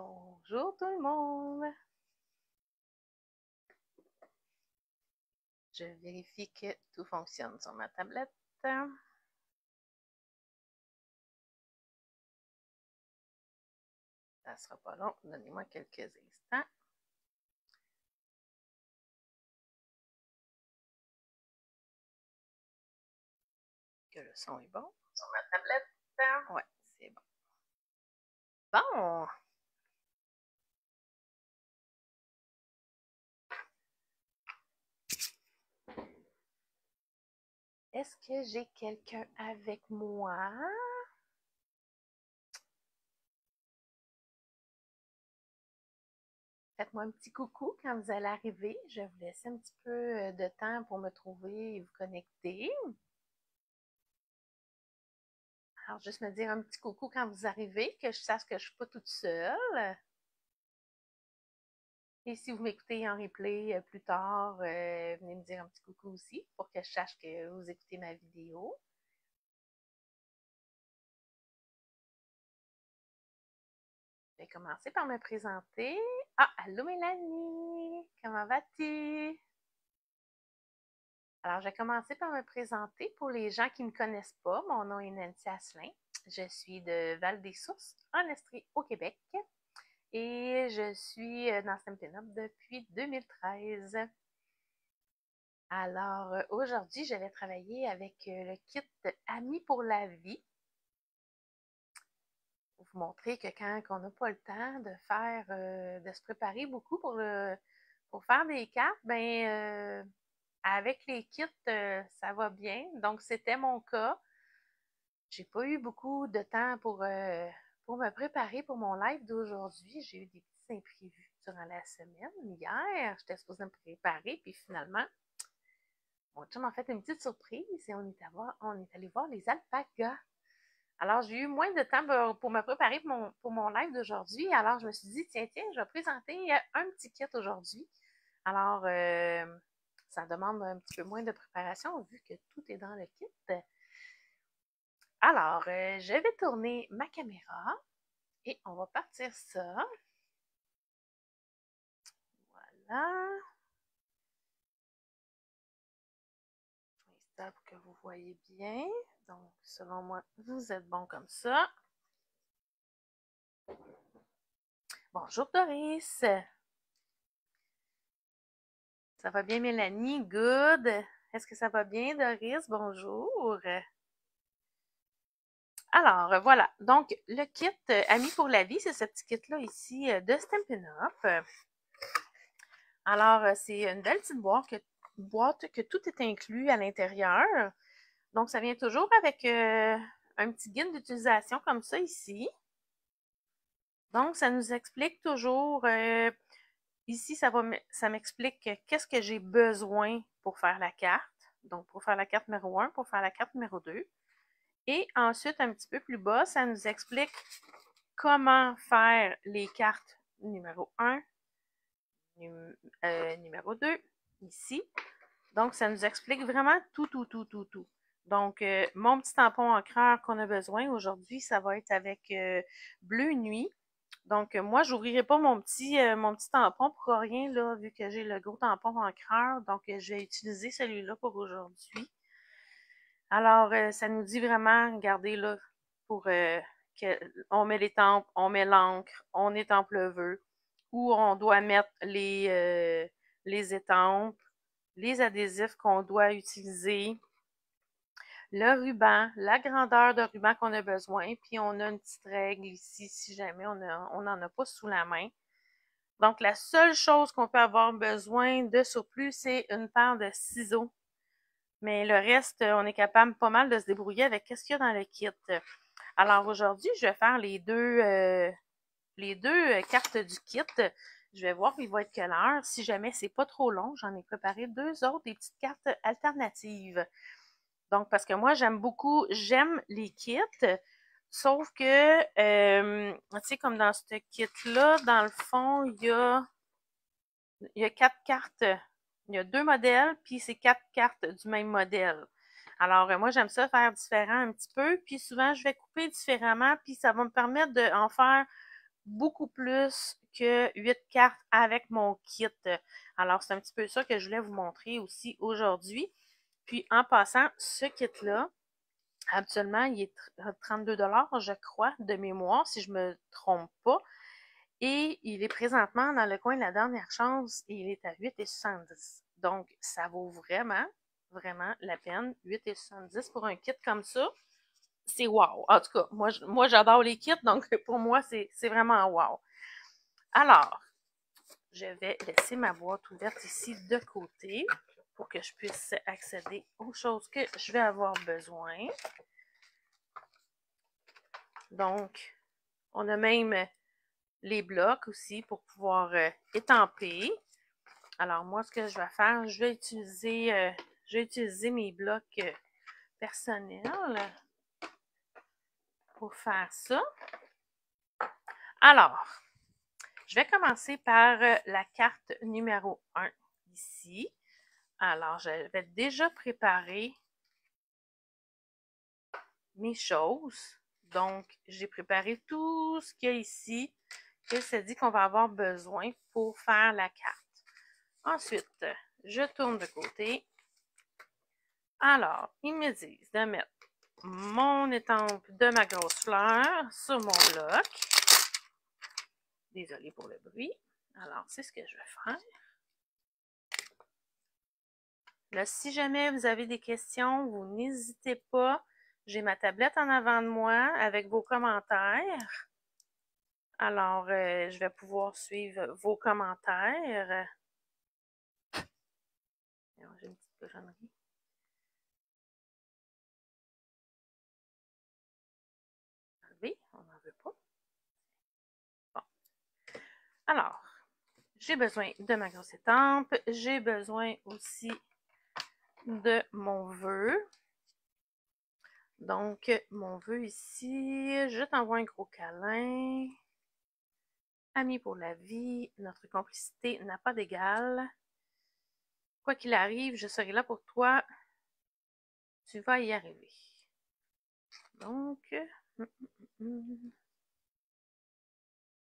Bonjour tout le monde. Je vérifie que tout fonctionne sur ma tablette. Ça sera pas long. Donnez-moi quelques instants. Que le son est bon sur ma tablette. Ouais, c'est bon. Bon. Est-ce que j'ai quelqu'un avec moi? Faites-moi un petit coucou quand vous allez arriver. Je vais vous laisser un petit peu de temps pour me trouver et vous connecter. Alors, juste me dire un petit coucou quand vous arrivez, que je sache que je ne suis pas toute seule. Et si vous m'écoutez en replay plus tard, venez me dire un petit coucou aussi pour que je sache que vous écoutez ma vidéo. Je vais commencer par me présenter. Ah, allô Mélanie! Comment vas-tu? Alors, je vais commencer par me présenter pour les gens qui ne me connaissent pas. Mon nom est Nancy Asselin. Je suis de Val-des-Sources, en Estrie, au Québec. Et je suis dans Stampin' Up depuis 2013. Alors, aujourd'hui, je vais travailler avec le kit Amis pour la vie. Pour vous montrer que quand on n'a pas le temps de faire, de se préparer beaucoup pour faire des cartes, ben avec les kits, ça va bien. Donc, c'était mon cas. J'ai pas eu beaucoup de temps pour me préparer pour mon live d'aujourd'hui. J'ai eu des petits imprévus durant la semaine. Hier, j'étais supposée me préparer, puis finalement, mon chum m'a fait une petite surprise et on est allé voir les alpagas. Alors, j'ai eu moins de temps pour me préparer pour mon live d'aujourd'hui. Alors, je me suis dit, tiens, je vais présenter un petit kit aujourd'hui. Alors, ça demande un petit peu moins de préparation vu que tout est dans le kit. Alors, je vais tourner ma caméra et on va partir ça. Voilà. Je vais pour que vous voyez bien. Donc, selon moi, vous êtes bon comme ça. Bonjour Doris. Ça va bien Mélanie? Good. Est-ce que ça va bien Doris? Bonjour. Alors, voilà. Donc, le kit Amis pour la vie, c'est ce petit kit-là ici de Stampin' Up. Alors, c'est une belle petite boîte que tout est inclus à l'intérieur. Donc, ça vient toujours avec un petit guide d'utilisation comme ça ici. Donc, ça nous explique toujours, ici, ça m'explique qu'est-ce que j'ai besoin pour faire la carte. Donc, pour faire la carte numéro 1, pour faire la carte numéro 2. Et ensuite, un petit peu plus bas, ça nous explique comment faire les cartes numéro 1, numéro 2, ici. Donc, ça nous explique vraiment tout. Donc, mon petit tampon encreur qu'on a besoin aujourd'hui, ça va être avec Bleu Nuit. Donc, moi, je n'ouvrirai pas mon petit tampon pour rien, là, vu que j'ai le gros tampon encreur. Donc, je vais utiliser celui-là pour aujourd'hui. Alors, ça nous dit vraiment, regardez là, pour on met les tempes, on met l'encre, on étampe le vœu, où on doit mettre les étampes, les adhésifs qu'on doit utiliser, le ruban, la grandeur de ruban qu'on a besoin, puis on a une petite règle ici si jamais on n'en a pas sous la main. Donc, la seule chose qu'on peut avoir besoin de surplus, c'est une paire de ciseaux. Mais le reste, on est capable pas mal de se débrouiller avec ce qu'il y a dans le kit. Alors aujourd'hui, je vais faire les deux cartes du kit. Je vais voir il va être quelle heure. Si jamais c'est pas trop long, j'en ai préparé deux autres, des petites cartes alternatives. Donc, parce que moi, j'aime les kits, sauf que, tu sais, comme dans ce kit-là, dans le fond, il y a 4 cartes. Il y a 2 modèles, puis c'est 4 cartes du même modèle. Alors, moi, j'aime ça faire différent un petit peu, puis souvent, je vais couper différemment, puis ça va me permettre d'en faire beaucoup plus que 8 cartes avec mon kit. Alors, c'est un petit peu ça que je voulais vous montrer aussi aujourd'hui. Puis, en passant, ce kit-là, actuellement, il est 32 $, je crois, de mémoire, si je me trompe pas. Et il est présentement dans le coin de la dernière chance et il est à 8,70 $. Donc, ça vaut vraiment, vraiment la peine. 8,70 $ pour un kit comme ça. C'est wow. En tout cas, moi j'adore les kits, donc pour moi, c'est vraiment wow. Alors, je vais laisser ma boîte ouverte ici de côté pour que je puisse accéder aux choses que je vais avoir besoin. Donc, on a même les blocs aussi pour pouvoir étamper. Alors, moi, ce que je vais faire, je vais utiliser mes blocs personnels pour faire ça. Alors, je vais commencer par la carte numéro 1 ici. Alors, je vais déjà préparer mes choses. Donc, j'ai préparé tout ce qu'il y a ici que ça dit qu'on va avoir besoin pour faire la carte. Ensuite, je tourne de côté. Alors, ils me disent de mettre mon étampe de ma grosse fleur sur mon bloc. Désolée pour le bruit. Alors, c'est ce que je vais faire. Là, si jamais vous avez des questions, vous n'hésitez pas. J'ai ma tablette en avant de moi avec vos commentaires. Alors, je vais pouvoir suivre vos commentaires. J'ai une petite cochonnerie. Enlever, on n'en veut pas. Bon. Alors, j'ai besoin de ma grosse étampe. J'ai besoin aussi de mon vœu. Donc, mon vœu ici, je t'envoie un gros câlin. Amis pour la vie, notre complicité n'a pas d'égal. Quoi qu'il arrive, je serai là pour toi. Tu vas y arriver. Donc,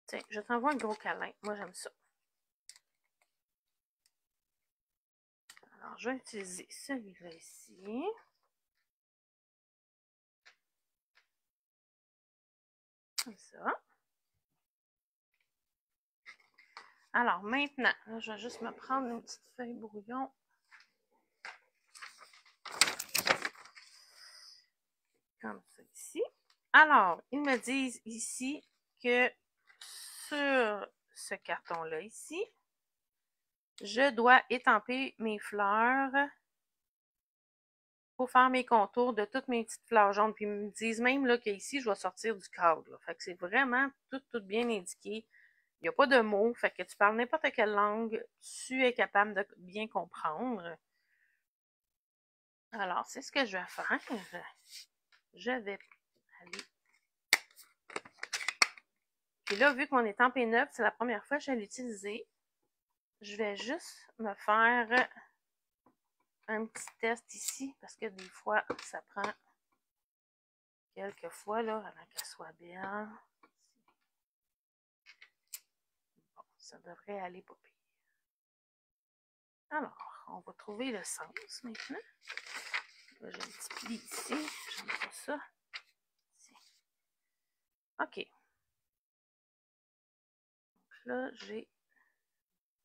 tiens, je t'envoie un gros câlin. Moi, j'aime ça. Alors, je vais utiliser celui-là ici. Comme ça. Alors, maintenant, là, je vais juste me prendre une petite feuille brouillon. Comme ça ici. Alors, ils me disent ici que sur ce carton-là ici, je dois étamper mes fleurs pour faire mes contours de toutes mes petites fleurs jaunes. Puis ils me disent même là qu'ici, je dois sortir du cadre. Là. Fait que c'est vraiment tout bien indiqué. Il n'y a pas de mots. Fait que tu parles n'importe quelle langue, tu es capable de bien comprendre. Alors, c'est ce que je vais faire. Je vais aller. Puis là, vu que mon étampe est neuve, c'est la première fois que je vais l'utiliser. Je vais juste me faire un petit test ici, parce que des fois, ça prend quelques fois là, avant qu'elle soit belle. Bon, ça devrait aller pas pire. Alors, on va trouver le sens maintenant. Là, j'ai un petit pli ici. J'aime pas ça. Ici. OK. Donc là, j'ai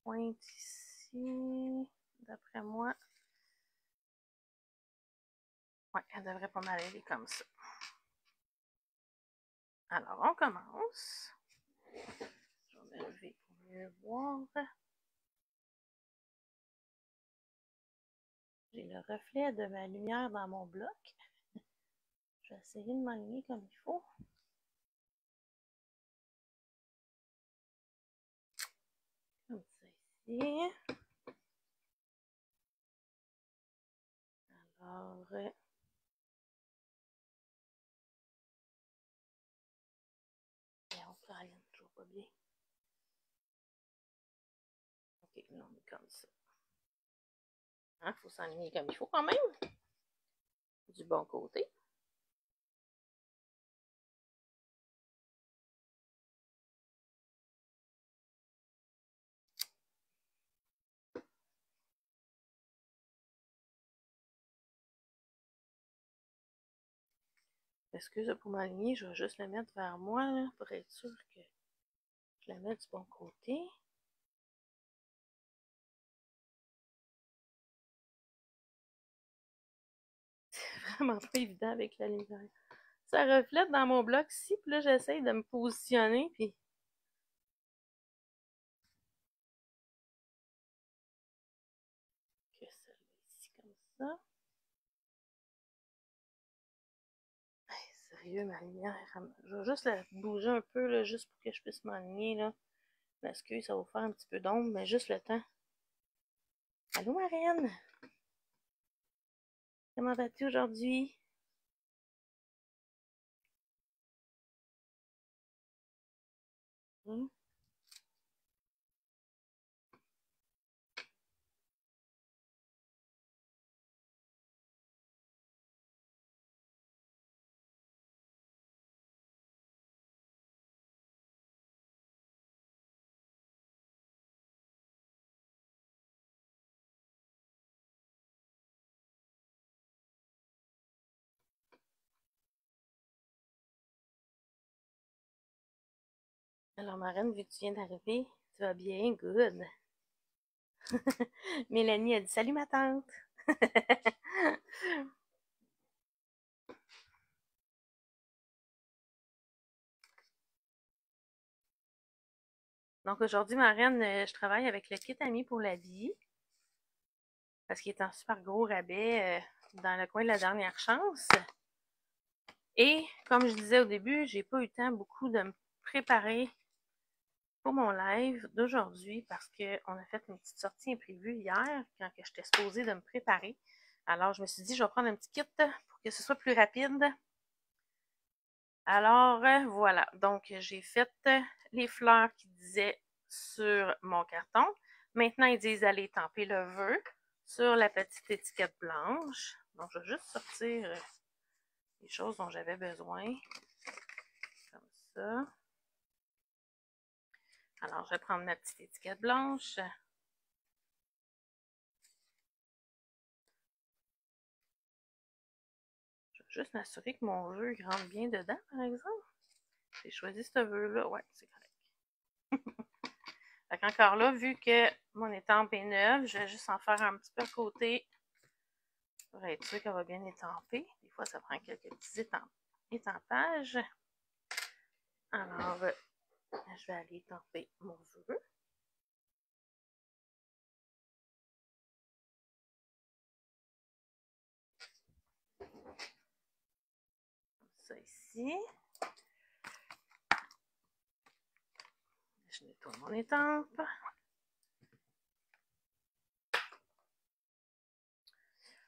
pointe ici. D'après moi. Ouais, elle devrait pas mal aller comme ça. Alors, on commence. Je vais me lever pour mieux voir. J'ai le reflet de ma lumière dans mon bloc. Je vais essayer de m'aligner comme il faut. Comme ça ici. Alors, on peut rien, toujours pas bien. Ok, là on est comme ça. Hein, faut s'aligner comme il faut quand même. Du bon côté. m'excuse pour m'aligner, je vais juste la mettre vers moi là, pour être sûr que je la mets du bon côté. C'est vraiment pas évident avec la lumière. Ça reflète dans mon bloc ici, puis là j'essaye de me positionner, puis que celle-là ici comme ça. Hey, sérieux, ma lumière, je vais juste la bouger un peu, là, juste pour que je puisse m'aligner, là. M'excuse, ça va faire un petit peu d'ombre, mais juste le temps. Allô, ma reine? Comment vas-tu aujourd'hui? Hum? Alors, ma reine, vu que tu viens d'arriver, tu vas bien? Good. Mélanie a dit salut, ma tante. Donc, aujourd'hui, ma reine, je travaille avec le kit Ami pour la vie. Parce qu'il est en super gros rabais dans le coin de la dernière chance. Et comme je disais au début, j'ai pas eu le temps beaucoup de me préparer pour mon live d'aujourd'hui parce qu'on a fait une petite sortie imprévue hier quand j'étais supposée de me préparer. Alors, je me suis dit, je vais prendre un petit kit pour que ce soit plus rapide. Alors, voilà. Donc, j'ai fait les fleurs qui disaient sur mon carton. Maintenant, ils disent d'aller tamper le vœu sur la petite étiquette blanche. Donc, je vais juste sortir les choses dont j'avais besoin. Comme ça. Alors, je vais prendre ma petite étiquette blanche. Je vais juste m'assurer que mon vœu rentre bien dedans, par exemple. J'ai choisi ce vœu-là. Ouais, c'est correct. Fait qu'encore là, vu que mon étampe est neuve, je vais juste en faire un petit peu à côté pour être sûr qu'elle va bien étamper. Des fois, ça prend quelques petits étampages. Alors, je vais aller étamper mon vœu. Comme ça ici. Je nettoie mon étampe.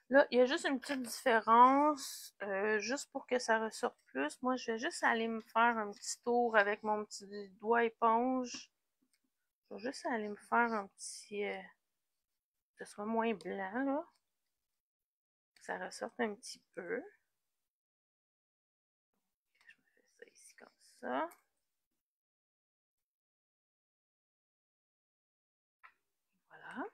Là, il y a juste une petite différence, juste pour que ça ressorte plus. Moi, je vais juste aller me faire un petit tour avec mon petit doigt éponge. Je vais juste aller me faire un petit... que ce soit moins blanc, là. Que ça ressorte un petit peu. Je me fais ça ici comme ça. Voilà.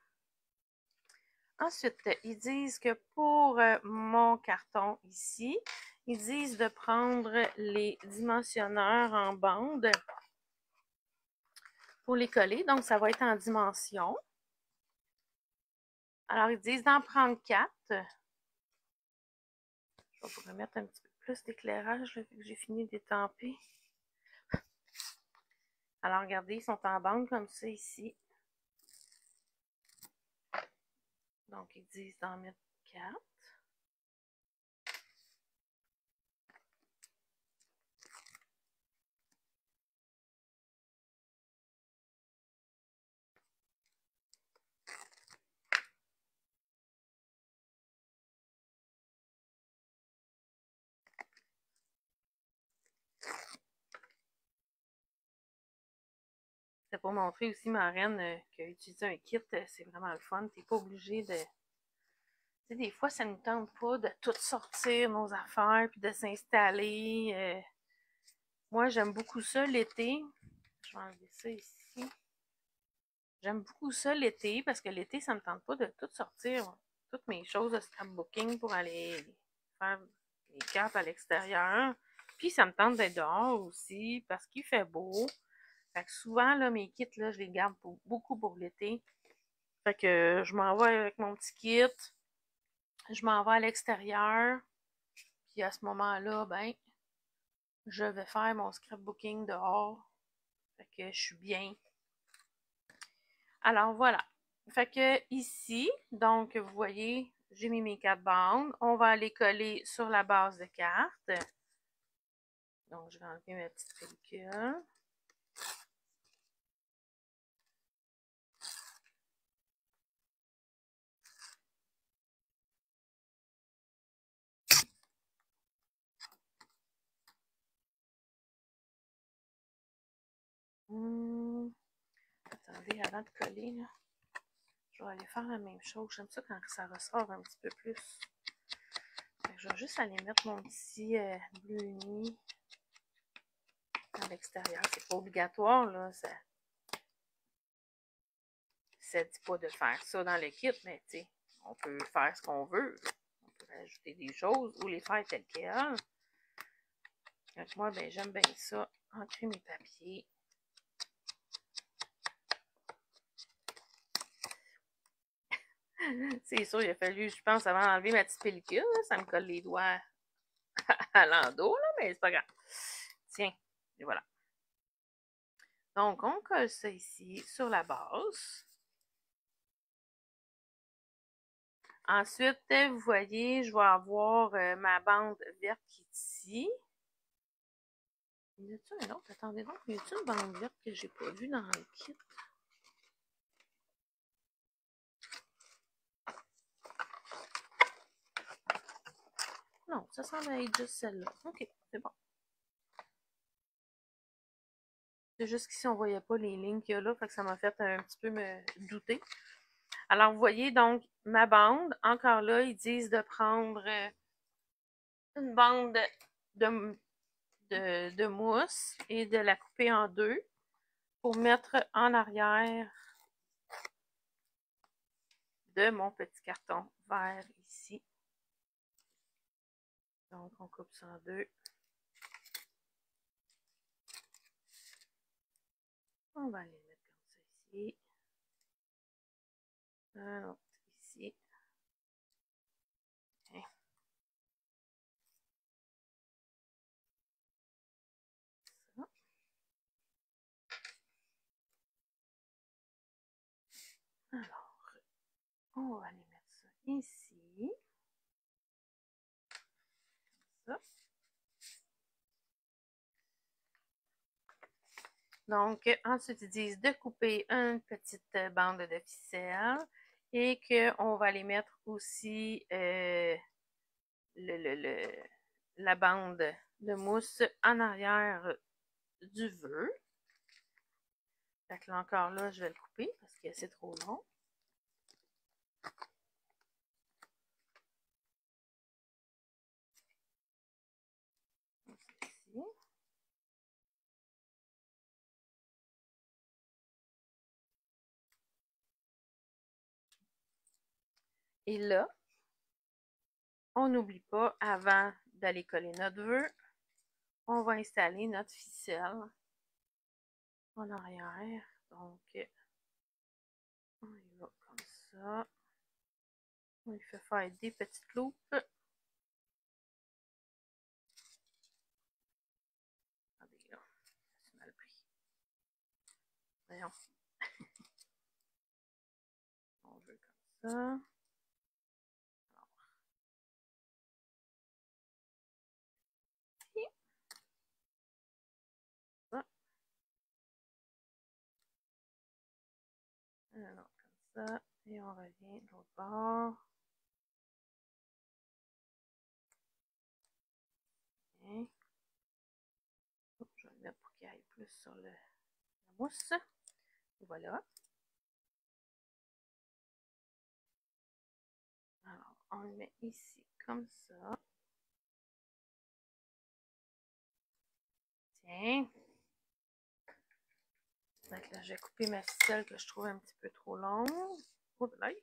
Ensuite, ils disent que pour mon carton ici, ils disent de prendre les dimensionneurs en bande pour les coller. Donc, ça va être en dimension. Alors, ils disent d'en prendre 4. Je vais vous remettre un petit peu plus d'éclairage vu que j'ai fini d'étamper. Alors, regardez, ils sont en bande comme ça ici. Donc, ils disent d'en mettre 4. C'est pour montrer aussi ma reine qui a utilisé un kit. C'est vraiment le fun. T'es pas obligé de... Tu sais, des fois, ça ne nous tente pas de tout sortir nos affaires puis de s'installer. Moi, j'aime beaucoup ça l'été. Je vais enlever ça ici. J'aime beaucoup ça l'été parce que l'été, ça me tente pas de tout sortir. Toutes mes choses de scrapbooking pour aller faire les cartes à l'extérieur. Puis ça me tente d'être dehors aussi parce qu'il fait beau. Fait que souvent, là, mes kits, là, je les garde beaucoup pour l'été. Fait que je m'en vais avec mon petit kit. Je m'en vais à l'extérieur. Puis à ce moment-là, ben, je vais faire mon scrapbooking dehors. Fait que je suis bien. Alors voilà. Fait que ici, donc vous voyez, j'ai mis mes 4 bandes. On va aller coller sur la base de carte. Donc je vais enlever ma petite pellicule. Attendez, avant de coller, là, je vais aller faire la même chose. J'aime ça quand ça ressort un petit peu plus. Fait que je vais juste aller mettre mon petit bleu uni à l'extérieur. C'est pas obligatoire, là. Ça dit pas de faire ça dans le kit, mais tu sais, on peut faire ce qu'on veut. On peut ajouter des choses ou les faire telles quelles. Donc moi, ben, j'aime bien ça. Ancrer mes papiers. C'est sûr, il a fallu, je pense, avant d'enlever ma petite pellicule, là, ça me colle les doigts à l'endos, là, mais c'est pas grave. Tiens, et voilà. Donc, on colle ça ici sur la base. Ensuite, vous voyez, je vais avoir ma bande verte qui est ici. Y a-t-il un autre? Attendez donc, y a-t-il une bande verte que j'ai pas vue dans le kit? Non, ça semble être juste celle-là. Ok, c'est bon. C'est juste qu'ici, on ne voyait pas les lignes qu'il y a là, fait que ça m'a fait un petit peu me douter. Alors, vous voyez donc ma bande. Encore là, ils disent de prendre une bande de mousse et de la couper en deux pour mettre en arrière de mon petit carton vert ici. Donc, on coupe ça en deux. On va les mettre comme ça ici. Un autre ici. Okay. Ça. Alors, on va aller mettre ça ici. Ça. Donc, ensuite, ils disent de couper une petite bande de ficelle et qu'on va aller mettre aussi la bande de mousse en arrière du vœu. Fait que là encore là, je vais le couper parce que c'est trop long. Ici. Et là, on n'oublie pas, avant d'aller coller notre vœu, on va installer notre ficelle en arrière. Donc, on y va comme ça. On lui fait faire des petites loupes. Attendez, là, c'est mal pris. Voyons. On veut comme ça. Et ça. Alors, comme ça. Et on revient de l'autre bord. Bien. Je vais le mettre pour qu'il aille plus sur la mousse. Et voilà. Alors, on le met ici comme ça. Tiens. Donc là, je vais couper ma ficelle que je trouve un petit peu trop longue. Oh, de l'œil.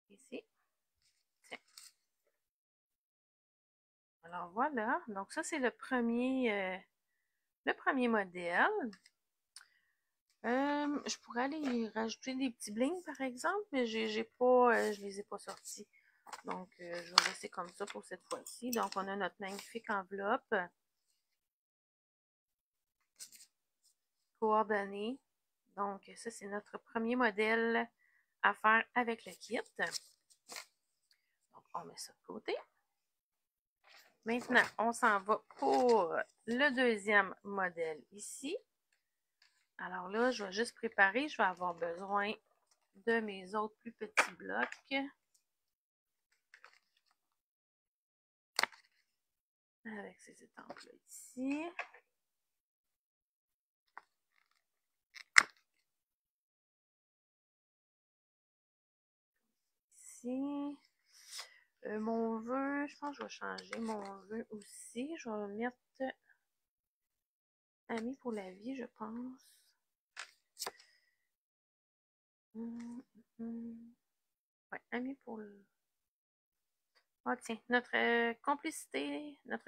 Ici. Tiens. Alors voilà, donc ça c'est le premier modèle. Je pourrais aller y rajouter des petits blings par exemple, mais j'ai pas, je les ai pas sortis. Donc je vais laisser comme ça pour cette fois-ci. Donc on a notre magnifique enveloppe. Coordonnées. Donc ça c'est notre premier modèle à faire avec le kit. Donc on met ça de côté. Maintenant, on s'en va pour le deuxième modèle ici. Alors là, je vais juste préparer. Je vais avoir besoin de mes autres plus petits blocs. Avec ces étampes-là ici. Ici. Mon vœu, je pense que je vais changer mon vœu aussi. Je vais mettre Ami pour la vie, je pense. Ouais, Ami pour le... Ah tiens, notre complicité n'a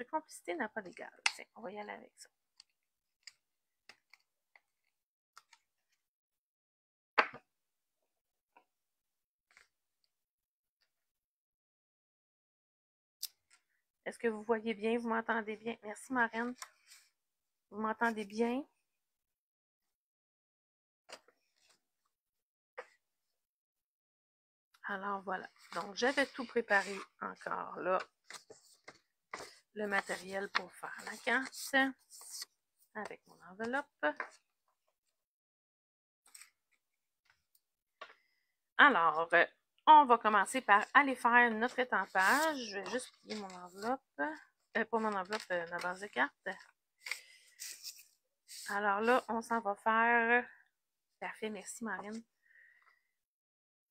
pas d'égal. Tiens, on va y aller avec ça. Est-ce que vous voyez bien? Vous m'entendez bien? Merci, ma reine. Vous m'entendez bien? Alors, voilà. Donc, j'avais tout préparé encore là. Le matériel pour faire la carte. Avec mon enveloppe. Alors, on va commencer par aller faire notre étampage. Je vais juste plier mon enveloppe. Pas mon enveloppe, ma base de cartes. Alors là, on s'en va faire... Parfait, merci Marine.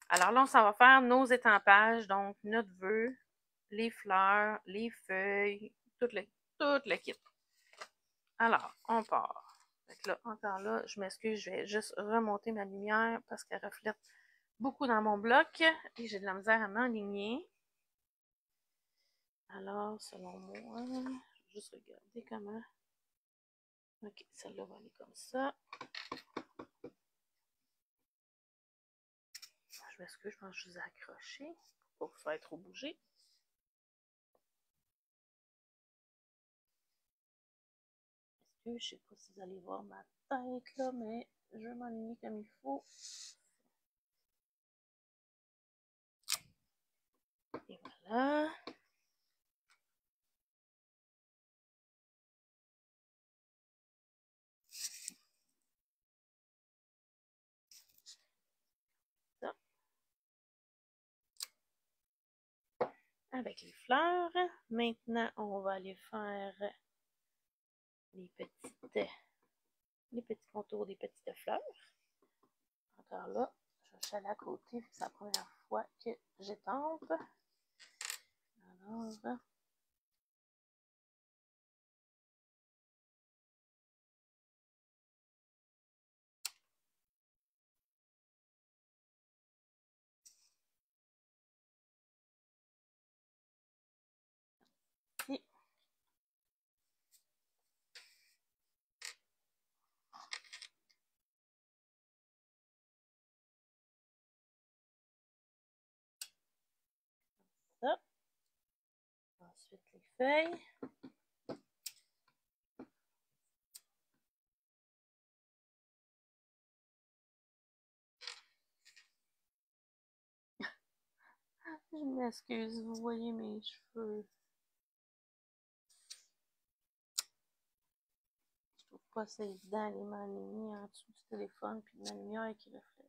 Alors là, on s'en va faire nos étampages, donc notre vœu, les fleurs, les feuilles, tout le kit. Alors, on part. Donc là, encore là, je m'excuse, je vais juste remonter ma lumière parce qu'elle reflète beaucoup dans mon bloc et j'ai de la misère à m'enligner. Alors, selon moi, je vais juste regarder comment... Ok, celle-là va aller comme ça. Je m'excuse, je pense que je vous ai accroché pour pas vous faire trop bouger. Je ne sais pas si vous allez voir ma tête là, mais je vais m'aligner comme il faut. Et voilà. Ça. Avec les fleurs. Maintenant, on va aller faire les petits contours des petites fleurs. Encore là, je vais aller à côté, c'est la première fois que j'étampe. Alors, ici. Ça. Ensuite, les feuilles. Je m'excuse, vous voyez mes cheveux. Je trouve pas ça évident d'aller m'aligner en dessous du téléphone puis de ma lumière qui reflète.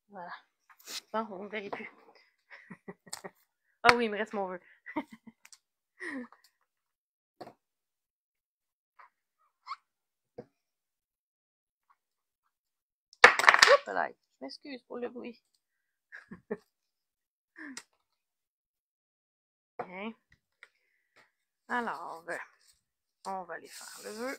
Voilà. Bon, on ne verrait plus. Ah oui, il me reste mon vœu. Là, je m'excuse pour le bruit. Bien. Alors, on va aller faire le vœu.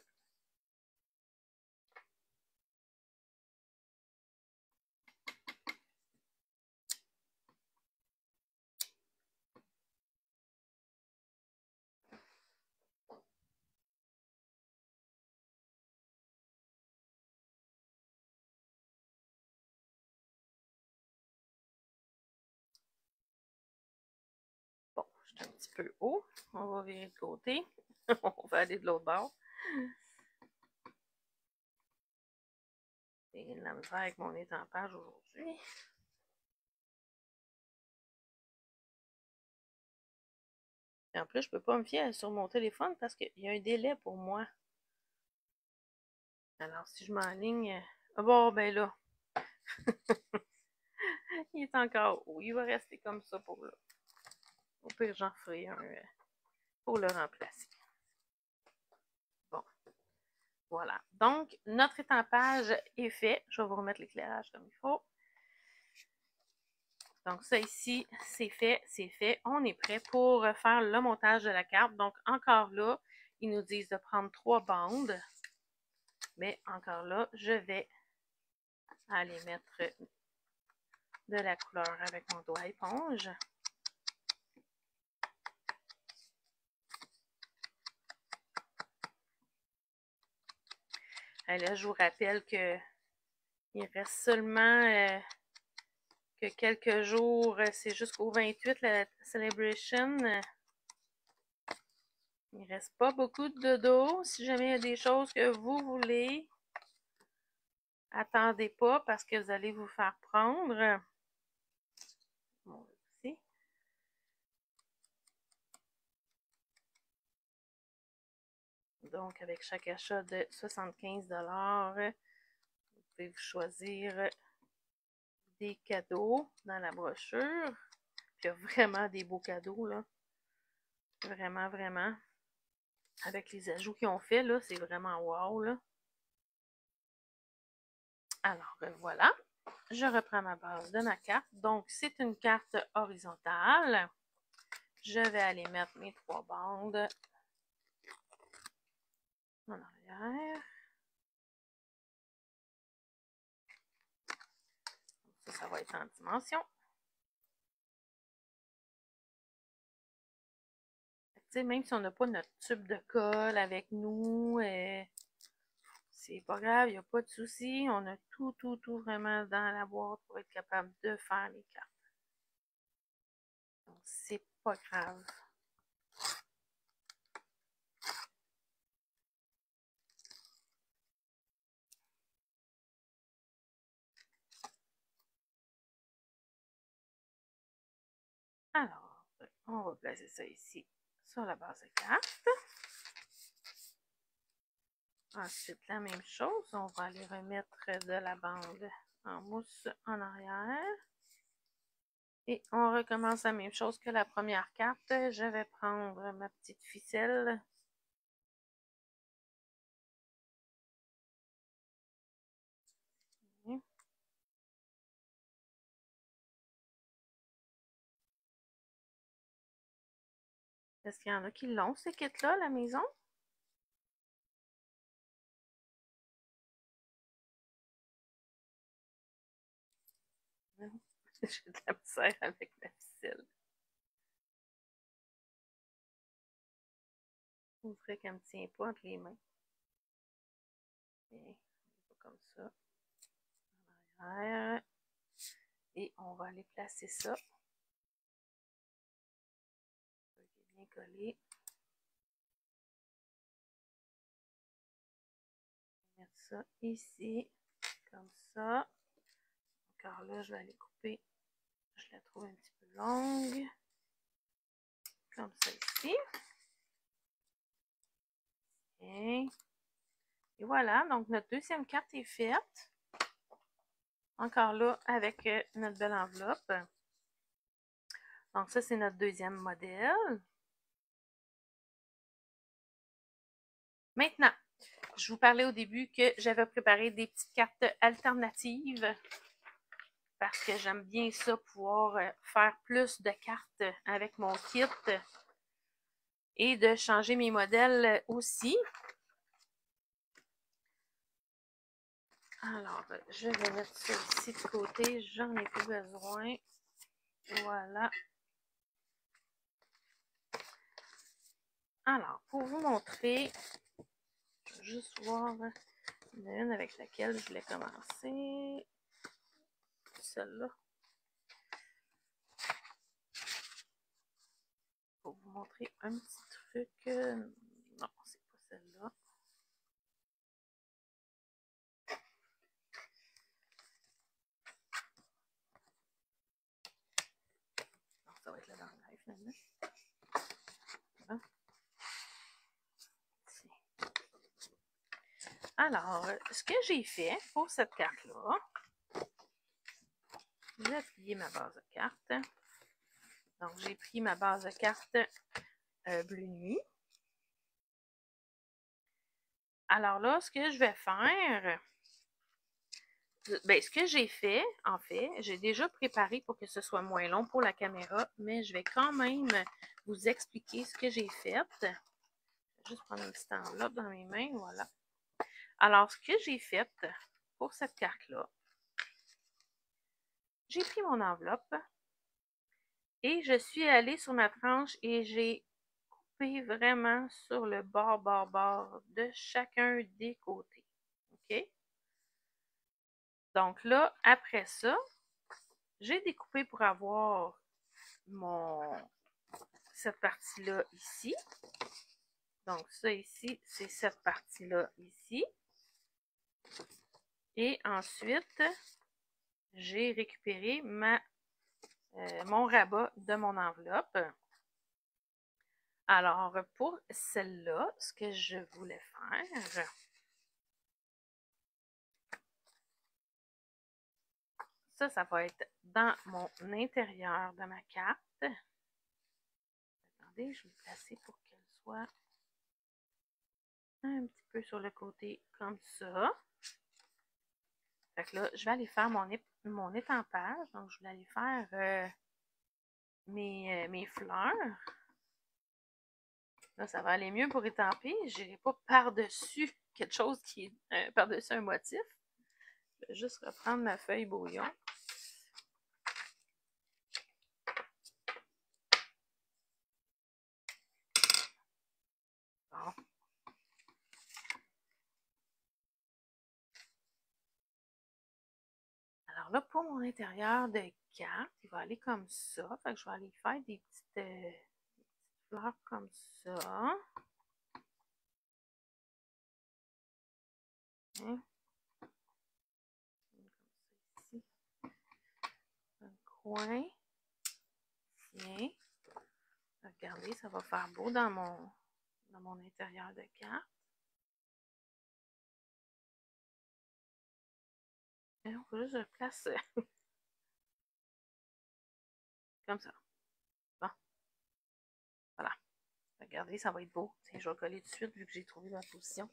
Je suis un petit peu haut. On va virer de côté. On va aller de l'autre bord. J'ai de la misère avec mon étampage aujourd'hui. Et en plus, je ne peux pas me fier sur mon téléphone parce qu'il y a un délai pour moi. Alors, si je m'enligne... Bon, ben là. Il est encore haut. Il va rester comme ça pour là. Au pire, j'en ferai un pour le remplacer. Bon. Voilà. Donc, notre étampage est fait. Je vais vous remettre l'éclairage comme il faut. Donc, ça ici, c'est fait, c'est fait. On est prêt pour faire le montage de la carte. Donc, encore là, ils nous disent de prendre 3 bandes. Mais encore là, je vais aller mettre de la couleur avec mon doigt éponge. Et là, je vous rappelle que il reste seulement que quelques jours, c'est jusqu'au 28 la Celebration. Il ne reste pas beaucoup de dodo. Si jamais il y a des choses que vous voulez, attendez pas parce que vous allez vous faire prendre. Bon, ici. Donc, avec chaque achat de 75 $, vous pouvez vous choisir des cadeaux dans la brochure. Puis, il y a vraiment des beaux cadeaux, là. Vraiment, vraiment. Avec les ajouts qu'ils ont fait, là, c'est vraiment wow, là. Alors, voilà. Je reprends ma base de ma carte. Donc, c'est une carte horizontale. Je vais aller mettre mes 3 bandes en arrière. Ça va être en dimension. Même si on n'a pas notre tube de colle avec nous, c'est pas grave, il n'y a pas de souci. On a tout vraiment dans la boîte pour être capable de faire les cartes. Donc, c'est pas grave. Alors, on va placer ça ici sur la base de carte. Ensuite, la même chose, on va aller remettre de la bande en mousse en arrière. Et on recommence la même chose que la première carte. Je vais prendre ma petite ficelle. Est-ce qu'il y en a qui l'ont, ces kits-là, à la maison? Non. J'ai de la misère avec la ficelle. On dirait qu'elle ne me tient pas entre les mains. Bien, comme ça. En arrière. Et on va aller placer ça. Bien collé. Mettre ça ici. Comme ça. Encore là, je vais aller couper. Je la trouve un petit peu longue. Comme ça ici. Bien. Et voilà, donc notre deuxième carte est faite. Encore là, avec notre belle enveloppe. Donc ça, c'est notre deuxième modèle. Maintenant, je vous parlais au début que j'avais préparé des petites cartes alternatives parce que j'aime bien ça, pouvoir faire plus de cartes avec mon kit et de changer mes modèles aussi. Alors, je vais mettre ça ici de côté. J'en ai plus besoin. Voilà. Alors, pour vous montrer, je vais juste voir une avec laquelle je voulais commencer. Celle-là. pour vous montrer un petit truc. Non, c'est pas celle-là. Non, ça va être là dans le live, finalement. Voilà. Alors, ce que j'ai fait pour cette carte-là, je vais plier ma base de carte. Donc, j'ai pris ma base de carte Bleu Nuit. Alors là, ce que je vais faire, ben, ce que j'ai fait, en fait, j'ai déjà préparé pour que ce soit moins long pour la caméra, mais je vais quand même vous expliquer ce que j'ai fait. Je vais juste prendre une petite enveloppe dans mes mains, voilà. Alors, ce que j'ai fait pour cette carte-là, j'ai pris mon enveloppe et je suis allée sur ma tranche et j'ai coupé vraiment sur le bord de chacun des côtés. OK? Donc là, après ça, j'ai découpé pour avoir cette partie-là ici. Donc ça ici, c'est cette partie-là ici. Et ensuite, j'ai récupéré mon rabat de mon enveloppe. Alors, pour celle-là, ce que je voulais faire, ça va être dans mon intérieur de ma carte. Attendez, je vais le placer pour qu'elle soit un petit peu sur le côté comme ça. Fait que là, je vais aller faire mon étampage. Donc, je vais aller faire mes fleurs. Là, ça va aller mieux pour étamper. Je n'irai pas par-dessus quelque chose qui est par-dessus un motif. Je vais juste reprendre ma feuille brouillon. Bon. Alors là, pour mon intérieur de carte, il va aller comme ça. Fait que je vais aller faire des petites fleurs comme ça. Hein? Comme ça ici. Un coin. Tiens. Regardez, ça va faire beau dans mon intérieur de carte. Et on va juste le placer comme ça. Bon, voilà. Regardez, ça va être beau. Tiens, je vais coller tout de suite vu que j'ai trouvé ma position.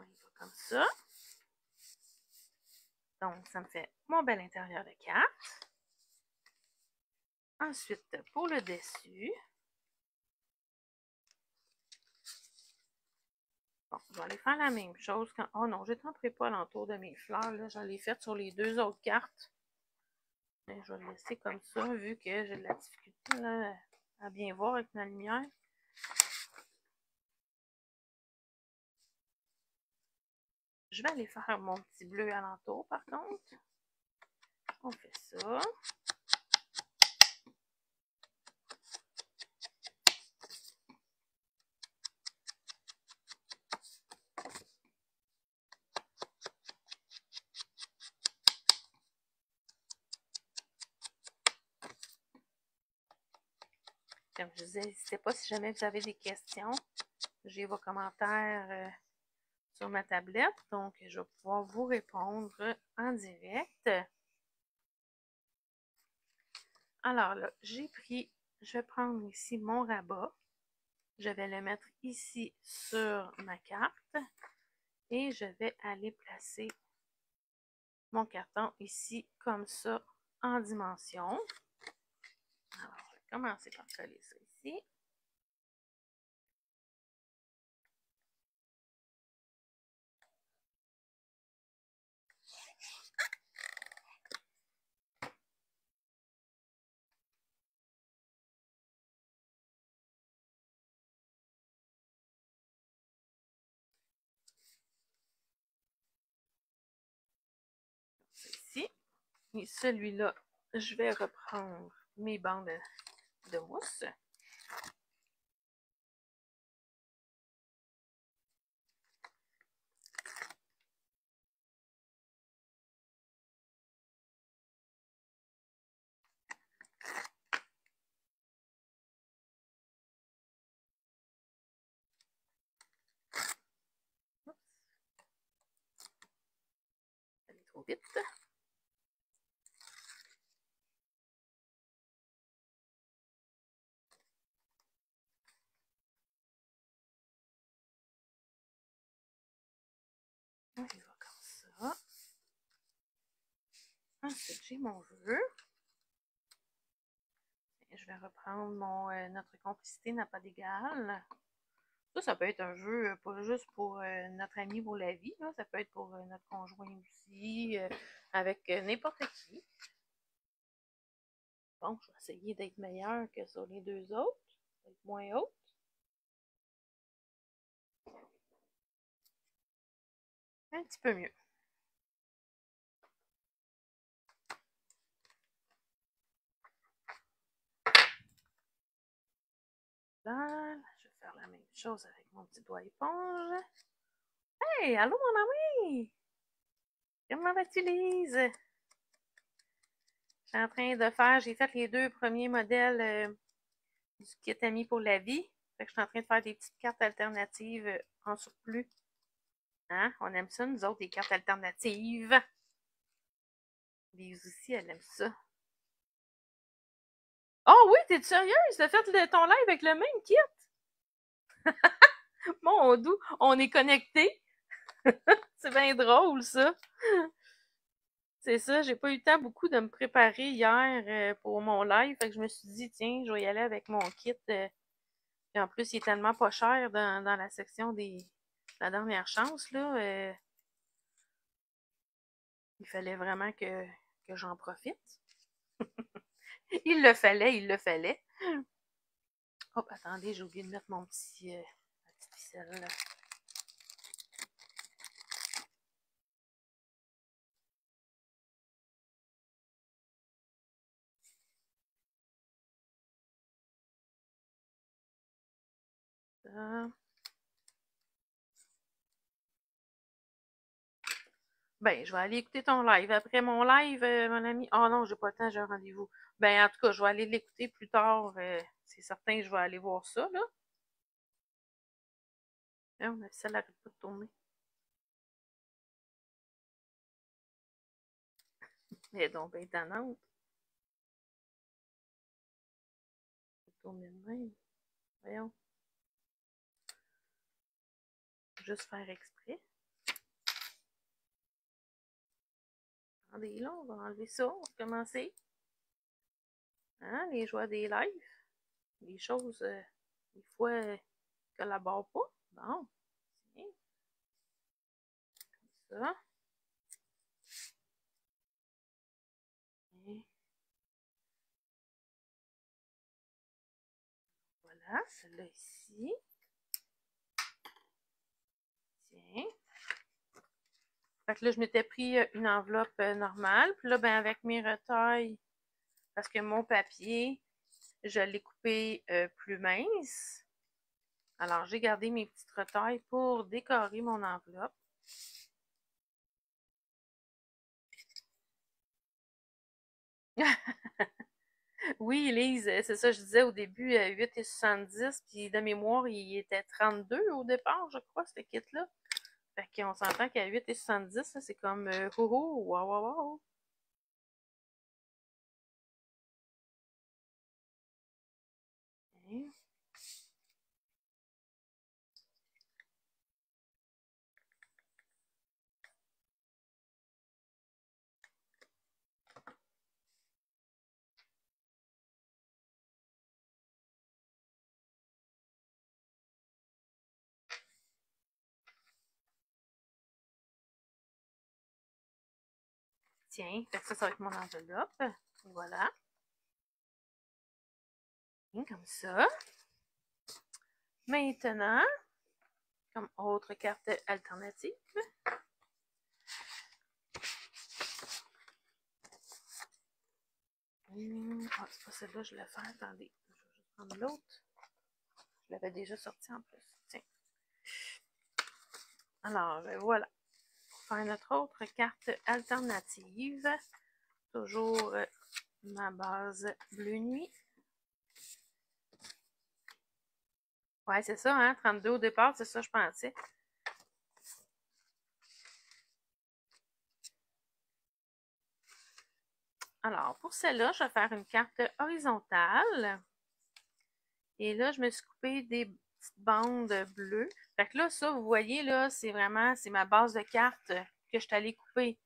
On y va comme ça. Donc, ça me fait mon bel intérieur de carte. Ensuite, pour le dessus, bon, je vais aller faire la même chose. Oh non, je ne tenterai pas l'entour de mes fleurs. Là, j'en ai fait sur les deux autres cartes. Mais je vais le laisser comme ça, vu que j'ai de la difficulté là, à bien voir avec ma lumière. Je vais aller faire mon petit bleu alentour, par contre. On fait ça. Comme je disais, n'hésitez pas si jamais vous avez des questions. J'ai vos commentaires sur ma tablette, donc je vais pouvoir vous répondre en direct. Alors là, je vais prendre ici mon rabat. Je vais le mettre ici sur ma carte et je vais aller placer mon carton ici comme ça en dimension. Alors, je vais commencer par coller ça ici. Et celui-là, je vais reprendre mes bandes de mousse. Aller trop vite. Je vais comme ça. Ensuite, j'ai mon jeu. Je vais reprendre mon Notre complicité n'a pas d'égal. Ça peut être un jeu pas juste pour notre ami pour la vie, là. Ça peut être pour notre conjoint aussi, avec n'importe qui. Bon, je vais essayer d'être meilleure que sur les deux autres, d'être moins haute. Un petit peu mieux. Là, je vais faire la même chose avec mon petit doigt éponge. Hey, allô mon ami! Comment vas-tu, Lise? Je suis en train de faire, j'ai fait les deux premiers modèles du kit Ami pour la vie. Fait que je suis en train de faire des petites cartes alternatives en surplus. Hein? On aime ça, nous autres, des cartes alternatives. Lise aussi, elle aime ça. Oh oui, t'es sérieuse? T'as fait ton live avec le même kit? Mon doux, on est connectés. C'est bien drôle, ça. C'est ça, j'ai pas eu le temps beaucoup de me préparer hier pour mon live. Fait que je me suis dit, tiens, je vais y aller avec mon kit. Puis en plus, il est tellement pas cher dans la section de la dernière chance, là. Il fallait vraiment que j'en profite. Il le fallait, il le fallait. Hop, attendez, j'ai oublié de mettre mon petit ma petite ficelle là. Ça. Ben, je vais aller écouter ton live. Après mon live, mon ami. Oh non, j'ai pas le temps, j'ai un rendez-vous. Ben, en tout cas, je vais aller l'écouter plus tard. C'est certain que je vais aller voir ça, là. Là, ma ficelle n'arrête pas de tourner. Elle est donc bien tannante. Elle tourne de même. Voyons. Juste faire exprès. Attendez, là, on va enlever ça. On va commencer. Hein, les joies des lives. Les choses, des fois, collaborent pas. Bon, tiens, comme ça. Et voilà, celle-là ici. Tiens. Fait que là, je m'étais pris une enveloppe normale. Puis là, ben, avec mes retailles, parce que mon papier, je l'ai coupé plus mince. Alors, j'ai gardé mes petites retailles pour décorer mon enveloppe. Oui, Lise, c'est ça, je disais au début 8,70, puis de mémoire, il était 32 au départ, je crois, ce kit-là. Fait qu'on s'entend qu'à 8,70, c'est comme oh, wow, wow, wow. Okay. Tiens, fait que ça va être mon enveloppe. Voilà. Bien, comme ça. Maintenant, comme autre carte alternative, c'est pas celle-là, je l'ai fait. Attendez, je vais juste prendre l'autre. Je l'avais déjà sorti en plus. Tiens. Alors, voilà. Pour faire notre autre carte alternative. Toujours ma base bleu nuit. Ouais, c'est ça, hein? 32 au départ, c'est ça, je pensais. Alors, pour celle-là, je vais faire une carte horizontale. Et là, je me suis coupé des petites bandes bleues. Fait que là, ça, vous voyez, là, c'est vraiment, c'est ma base de carte que je suis allée couper.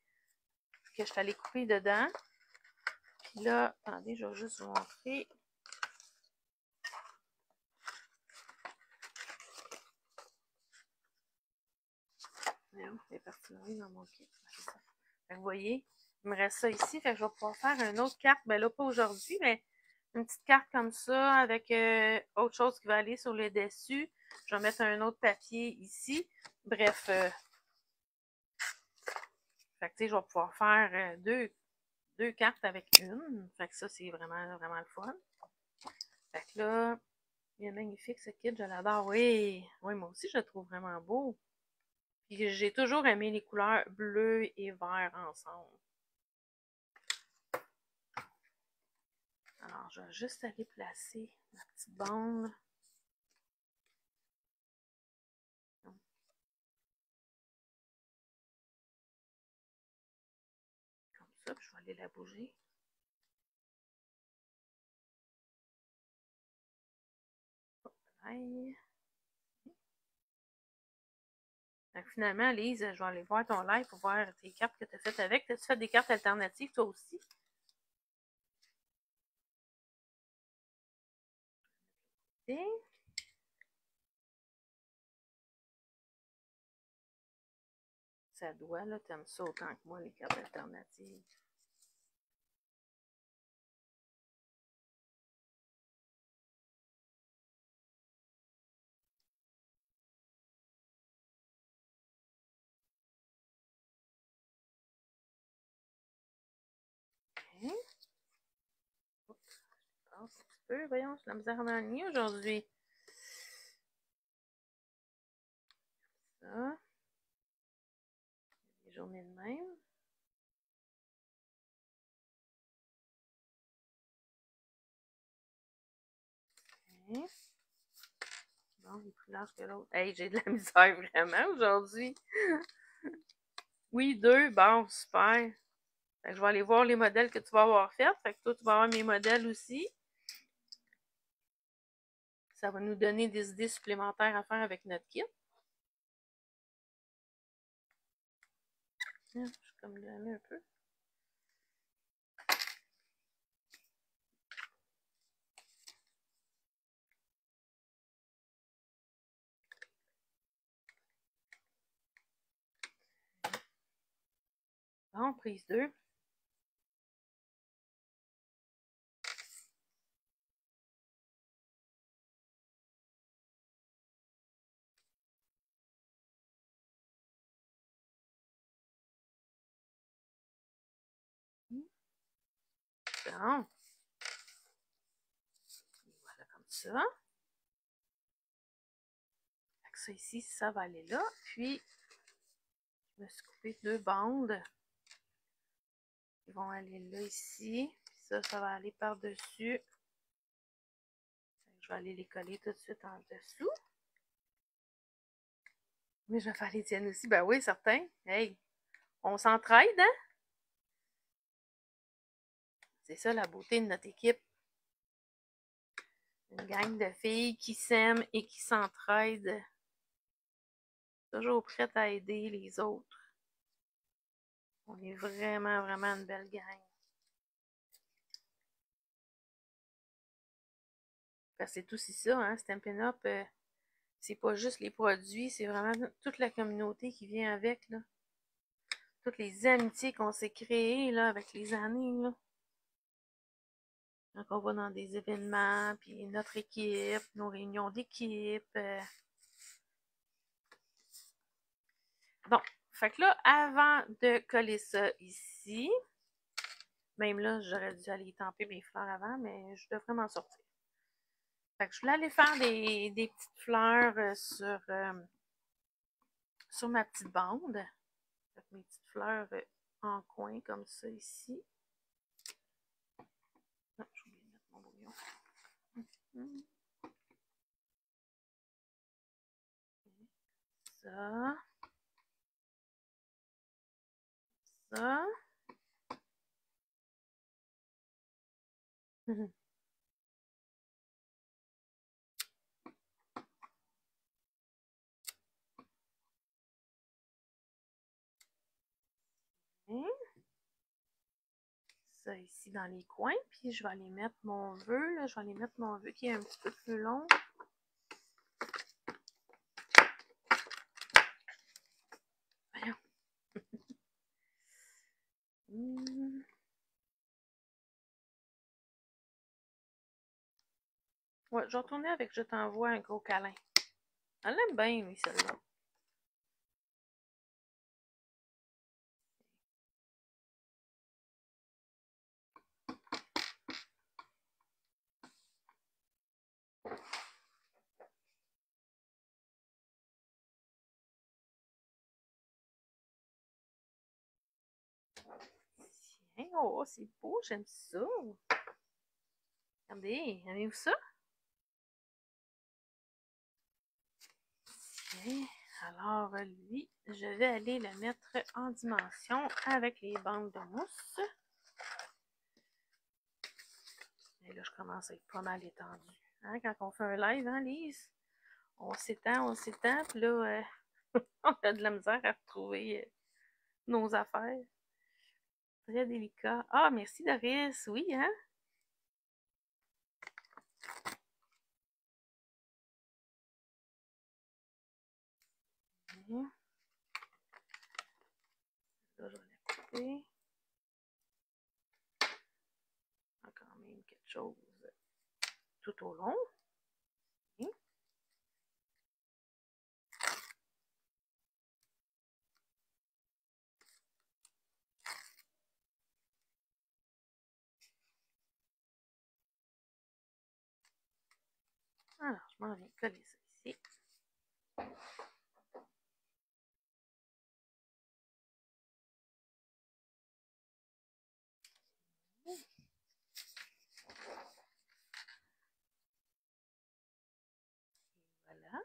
Que je suis allée couper dedans. Puis là, attendez, je vais juste vous montrer. C'est parti dans mon kit. Fait que vous voyez, il me reste ça ici. Fait que je vais pouvoir faire une autre carte. Ben là, pas aujourd'hui, mais une petite carte comme ça avec autre chose qui va aller sur le dessus. Je vais mettre un autre papier ici. Bref. Fait que tu sais, je vais pouvoir faire deux cartes avec une. Fait que ça, c'est vraiment, vraiment le fun. Fait que là, il est magnifique ce kit, je l'adore. Oui, oui, moi aussi, je le trouve vraiment beau. Puis j'ai toujours aimé les couleurs bleu et vert ensemble. Alors, je vais juste aller placer ma petite bande. Comme ça, puis je vais aller la bouger. Aïe. Donc, finalement, Lise, je vais aller voir ton live pour voir tes cartes que tu as faites avec. As-tu fait des cartes alternatives, toi aussi? Et... ça doit, là, t'aimes ça autant que moi, les cartes alternatives. OK. Oups, je passe un petit peu. Voyons, j'ai la misère à m'aligner aujourd'hui. Ça. Des journées de même. OK. Bon, il est plus large que l'autre. Hey, j'ai de la misère vraiment aujourd'hui. Oui, deux. Bon, super. Fait que je vais aller voir les modèles que tu vas avoir faits. Fait que toi, tu vas avoir mes modèles aussi. Ça va nous donner des idées supplémentaires à faire avec notre kit. Je suis comme glanée un peu. Bon, prise 2. Bon. Voilà, comme ça. Fait que ça ici, ça va aller là. Puis, je me suis coupé deux bandes. Ils vont aller là, ici. Puis ça va aller par-dessus. Je vais aller les coller tout de suite en dessous. Mais je vais faire les tiennes aussi. Ben oui, certain. Hey, on s'entraide, hein? C'est ça la beauté de notre équipe. Une gang de filles qui s'aiment et qui s'entraident. Toujours prêtes à aider les autres. On est vraiment, vraiment une belle gang. Parce que c'est aussi ça, hein? Stampin' Up, c'est pas juste les produits, c'est vraiment toute la communauté qui vient avec, là. Toutes les amitiés qu'on s'est créées, là, avec les années, là. Quand on va dans des événements, puis notre équipe, nos réunions d'équipe. Bon, fait que là, avant de coller ça ici, Même là, j'aurais dû aller tamper mes fleurs avant, mais je devrais m'en sortir. Fait que je voulais aller faire des petites fleurs sur ma petite bande. Fait que mes petites fleurs en coin comme ça ici. Non, j'ai oublié de mettre mon bouillon. Ça. Ça. Ça ici dans les coins, puis je vais aller mettre mon vœu, là, je vais aller mettre mon vœu qui est un petit peu plus long. Voyons. Ouais, je vais retourner avec Je t'envoie un gros câlin. Elle aime bien, oui, celle-là. Tiens, oh, c'est beau, j'aime ça. Regardez, aimez-vous ça? Tiens, alors lui, je vais aller le mettre en dimension avec les bandes de mousse. Et là, je commence à être pas mal étendue. Hein, quand on fait un live, hein, Lise? On s'étend, puis là, on a de la misère à retrouver nos affaires. Très délicat. Ah, merci Doris, oui, hein? Là, je vais la couper. Il y a quand même quelque chose tout au long. Okay. Alors, je m'en viens coller ça ici. Voilà.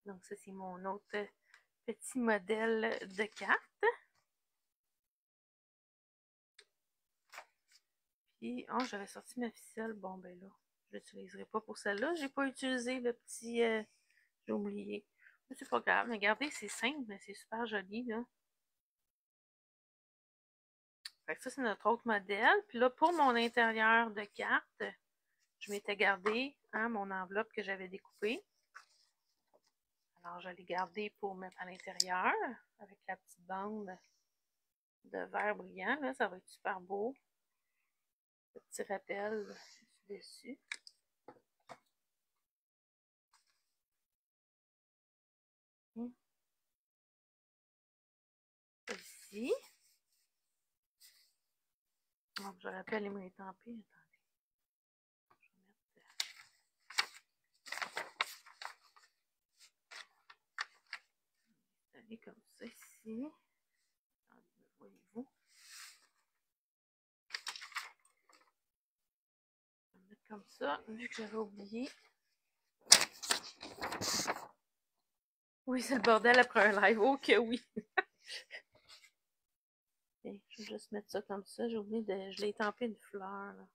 Donc, ça, c'est mon autre petit modèle de carte. Puis, oh, j'avais sorti ma ficelle. Bon, ben là, je l'utiliserai pas pour celle-là. J'ai pas utilisé le petit... j'ai oublié. Mais c'est pas grave. Regardez, c'est simple, mais c'est super joli, là. Fait que ça, c'est notre autre modèle. Puis là, pour mon intérieur de carte, je m'étais gardé hein, mon enveloppe que j'avais découpée. Alors, je l'ai gardée pour mettre à l'intérieur avec la petite bande de verre brillant. Là, ça va être super beau. Le petit rappel dessus. Ici. Donc, je rappelle les mots tampés. Attendez. Je vais mettre comme ça ici. Attendez, voyez-vous. Je vais mettre comme ça, vu que j'avais oublié. Oui, c'est le bordel après un live. Oh que oui! Okay, je vais juste mettre ça comme ça. J'ai oublié de... Je l'ai tampé une fleur. Là.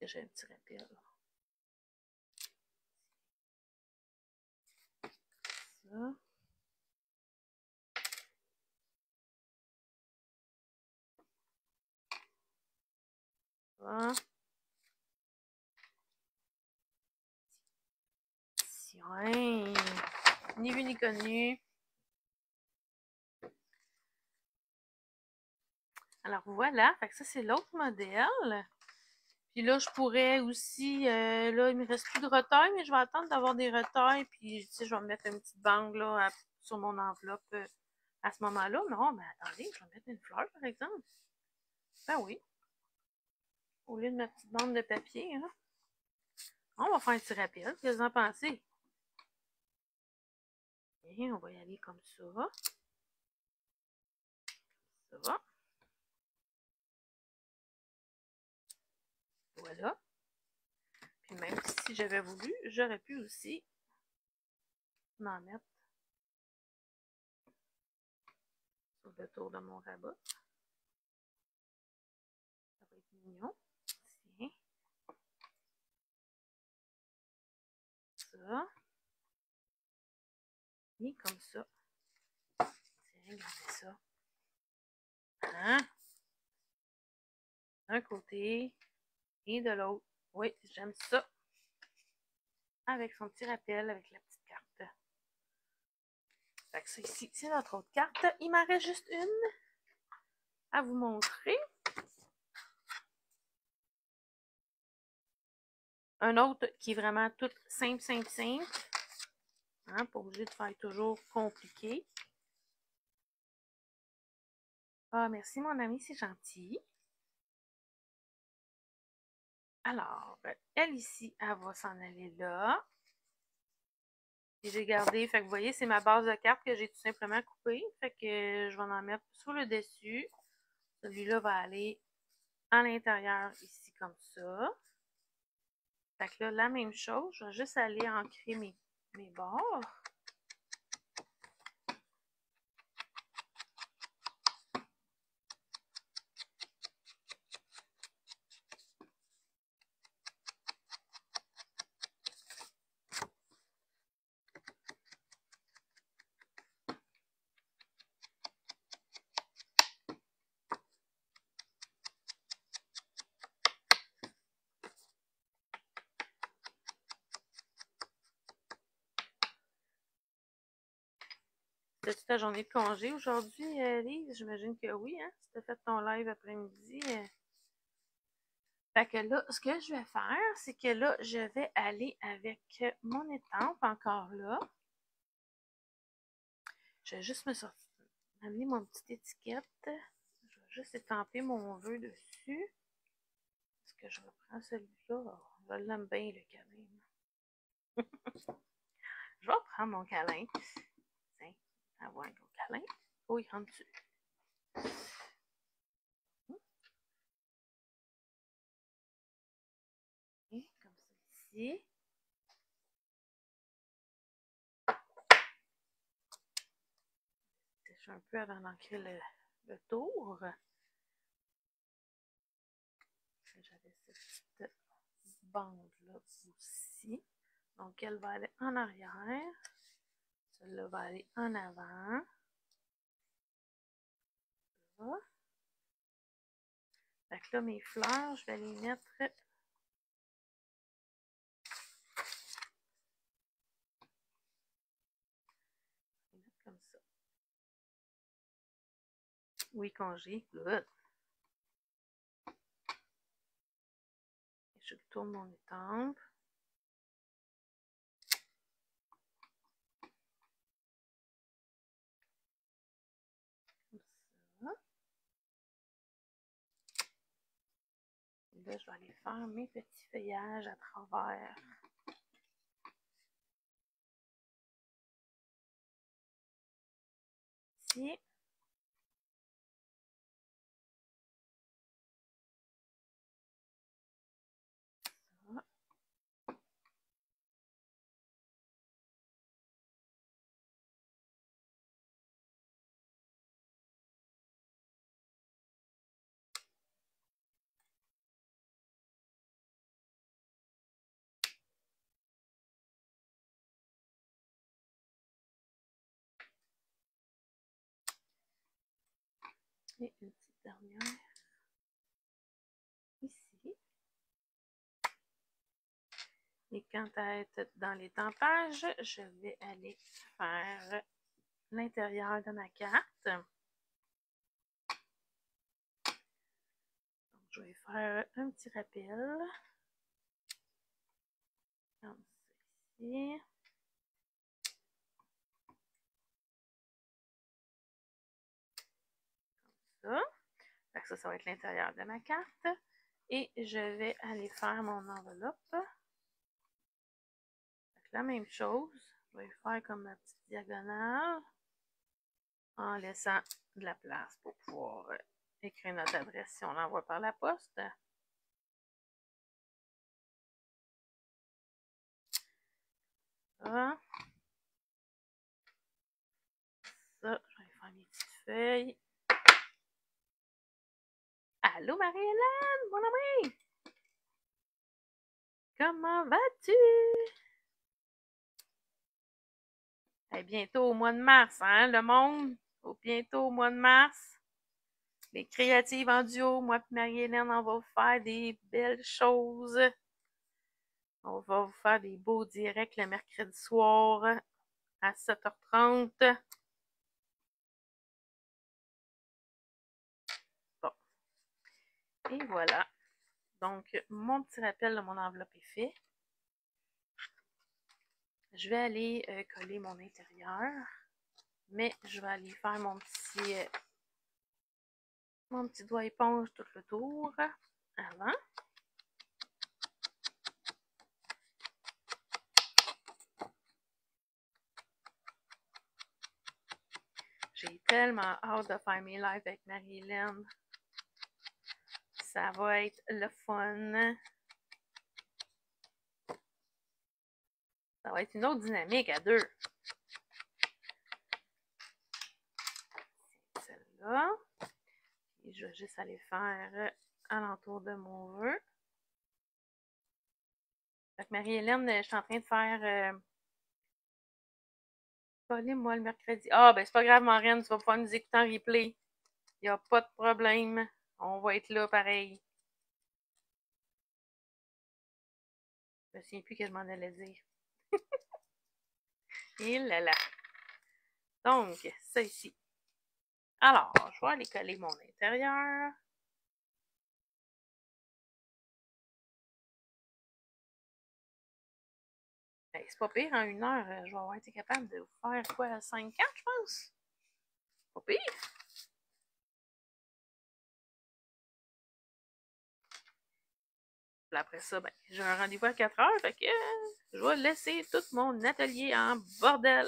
J'ai un petit rappel. Ça. Voilà. Tiens. Ni vu ni connu. Alors voilà, fait que ça c'est l'autre modèle. Puis là, je pourrais aussi, là, il me reste plus de retail, mais je vais attendre d'avoir des retails. Puis, tu sais, je vais me mettre une petite bande là, sur mon enveloppe À ce moment-là, non, mais attendez, je vais mettre une fleur, par exemple. Ben oui. Au lieu de ma petite bande de papier, hein. On va faire un petit rappel. Qu'est-ce que vous en pensez? Et on va y aller comme ça. Ça va. Voilà. Puis même si j'avais voulu, j'aurais pu aussi en mettre sur le tour de mon rabat. Ça va être mignon. Tiens. Ça. Et comme ça. Tiens, regardez ça. Hein? D'un côté et de l'autre. Oui, j'aime ça. Avec son petit rappel, avec la petite carte. Fait que ça ici, c'est notre autre carte. Il m'en reste juste une à vous montrer. Un autre qui est vraiment tout simple, simple, simple. Hein, pas obligé de faire toujours compliqué. Ah, merci mon ami, c'est gentil. Alors, elle ici, elle va s'en aller là. Et j'ai gardé, fait que vous voyez, c'est ma base de carte que j'ai tout simplement coupée. Fait que je vais en mettre sur le dessus. Celui-là va aller à l'intérieur ici comme ça. Fait que là, la même chose, je vais juste aller ancrer mes bords. T'as-tu ta journée de congé aujourd'hui, Lise? J'imagine que oui, hein? Si t'as fait ton live après-midi. Fait que là, ce que je vais faire, c'est que là, je vais aller avec mon étampe encore là. Je vais juste me sortir, amener mon petite étiquette. Je vais juste étamper mon vœu dessus. Est-ce que je reprends celui-là? Oh, je l'aime bien, le câlin. Je vais prendre mon câlin. Tiens, avoir un gros câlin. Oh, il rentre dessus. Et comme ça ici. Je un peu avant d'ancrer le tour. J'avais cette petite bande-là aussi. Donc, elle va aller en arrière. Celle-là va aller en avant. Là. Fait que là, mes fleurs, je vais les mettre comme ça. Oui, congé. Good. Je tourne mon étampe. Comme ça. Et là, je vais aller faire mes petits feuillages à travers. Ici. Ça. Et une petite dernière ici. Et quant à être dans les tempages, je vais aller faire l'intérieur de ma carte. Donc, je vais faire un petit rappel. Comme ça ici. ça. Fait que ça va être l'intérieur de ma carte. Et je vais aller faire mon enveloppe. La même chose, je vais faire comme ma petite diagonale en laissant de la place pour pouvoir écrire notre adresse si on l'envoie par la poste. Ça, je vais faire mes petites feuilles. Allô Marie-Hélène, mon ami! Comment vas-tu? Hey, bientôt au mois de mars, hein, le monde? Bientôt au mois de mars. Les créatives en duo, moi et Marie-Hélène, on va vous faire des belles choses. On va vous faire des beaux directs le mercredi soir à 7h30. Bon. Et voilà. Donc, mon petit rappel de mon enveloppe est fait. Je vais aller coller mon intérieur. Mais je vais aller faire mon petit doigt éponge tout le tour avant. J'ai tellement hâte de faire mes lives avec Marie-Hélène. Ça va être le fun. Ça va être une autre dynamique à deux. C'est celle-là. Et je vais juste aller faire alentour de mon vœu. Fait que Marie-Hélène, je suis en train de faire coller moi le mercredi. Ah, ben c'est pas grave, Marraine, tu vas pouvoir nous écouter en replay. Il n'y a pas de problème. On va être là pareil. Je me souviens plus que je m'en allais dire. Et là là. Donc, ça ici. Alors, je vais aller coller mon intérieur. Ben, c'est pas pire, en 1 heure, je vais avoir été capable de vous faire quoi, 5 cartes, je pense? Pas pire. Puis après ça, ben, j'ai un rendez-vous à 4 heures, fait que je vais laisser tout mon atelier en bordel.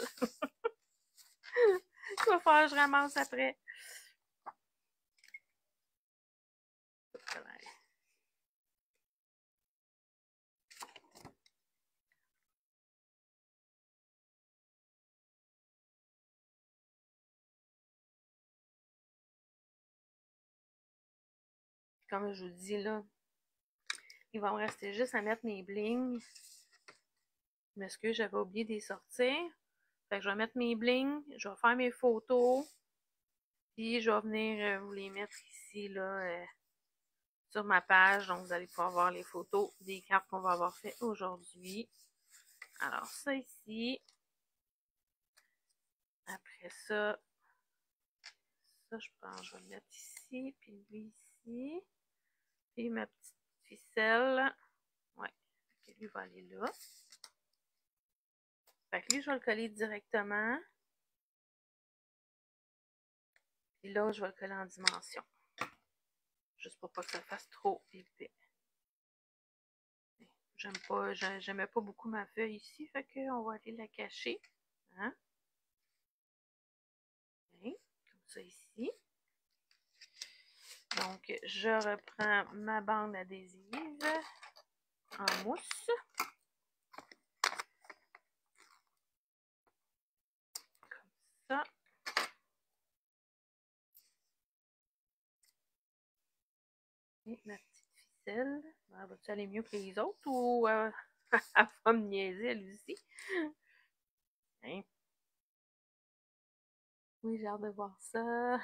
Il va falloir que je ramasse après. Comme je vous dis là, il va me rester juste à mettre mes blings. Je m'excuse, j'avais oublié de les sortir. Fait que je vais mettre mes blings, je vais faire mes photos, puis je vais venir vous les mettre ici là, sur ma page. Donc vous allez pouvoir voir les photos des cartes qu'on va avoir fait aujourd'hui. Alors ça ici. Après ça, je pense je vais le mettre ici, puis lui ici. Puis ma petite ficelle. Ouais, lui va aller là. Fait que lui, je vais le coller directement. Puis là, je vais le coller en dimension. Juste pour pas que ça fasse trop épais. J'aimais pas beaucoup ma feuille ici, fait qu'on va aller la cacher. Hein? Okay, comme ça ici. Donc, je reprends ma bande adhésive en mousse. Comme ça. Et ma petite ficelle. Elle va-tu aller mieux que les autres ou elle va me niaiser elle aussi? Hein? Oui, j'ai hâte de voir ça.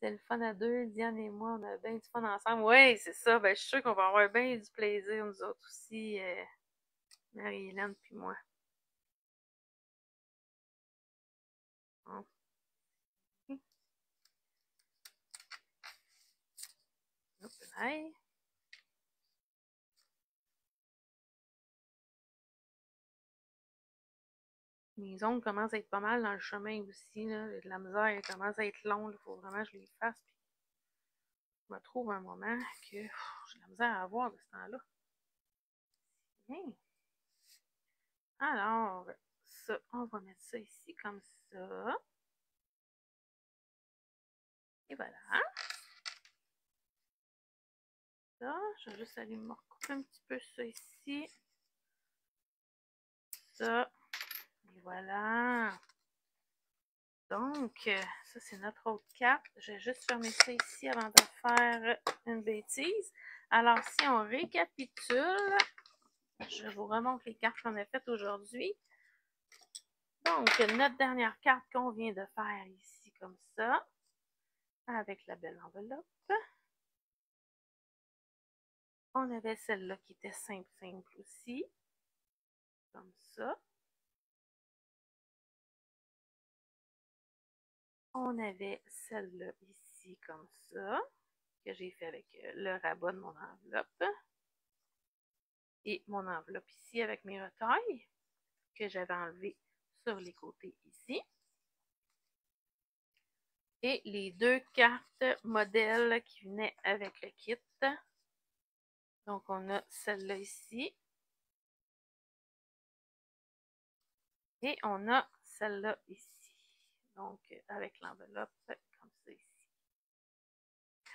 C'est le fun à deux, Diane et moi, on a bien du fun ensemble. Oui, c'est ça. Ben, je suis sûre qu'on va avoir bien du plaisir, nous autres aussi, Marie-Hélène puis moi. Bon. Hop là. Mes ongles commencent à être pas mal dans le chemin aussi, là. J'ai de la misère, il commence à être long, il faut vraiment que je les fasse. Puis je me trouve un moment que j'ai de la misère à avoir de ce temps-là. Bien. Alors, ça, on va mettre ça ici comme ça. Et voilà. Ça, je vais juste aller me recouper un petit peu ça ici. Ça. Et voilà. Donc, ça, c'est notre autre carte. Je vais juste fermer ça ici avant de faire une bêtise. Alors, si on récapitule, je vous remontre les cartes qu'on a faites aujourd'hui. Donc, notre dernière carte qu'on vient de faire ici, comme ça, avec la belle enveloppe. On avait celle-là qui était simple aussi, comme ça. On avait celle-là ici, comme ça, que j'ai fait avec le rabat de mon enveloppe. Et mon enveloppe ici avec mes retailles, que j'avais enlevé sur les côtés ici. Et les deux cartes modèles qui venaient avec le kit. Donc, on a celle-là ici. Et on a celle-là ici. Donc, avec l'enveloppe comme ça ici.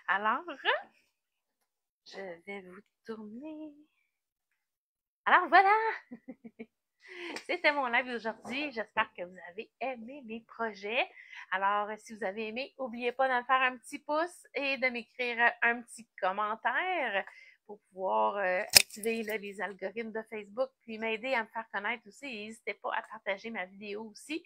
Alors, je vais vous tourner. Alors, voilà! C'était mon live d'aujourd'hui. J'espère que vous avez aimé mes projets. Alors, si vous avez aimé, n'oubliez pas de me faire un petit pouce et de m'écrire un petit commentaire pour pouvoir activer là, les algorithmes de Facebook puis m'aider à me faire connaître aussi. Et n'hésitez pas à partager ma vidéo aussi.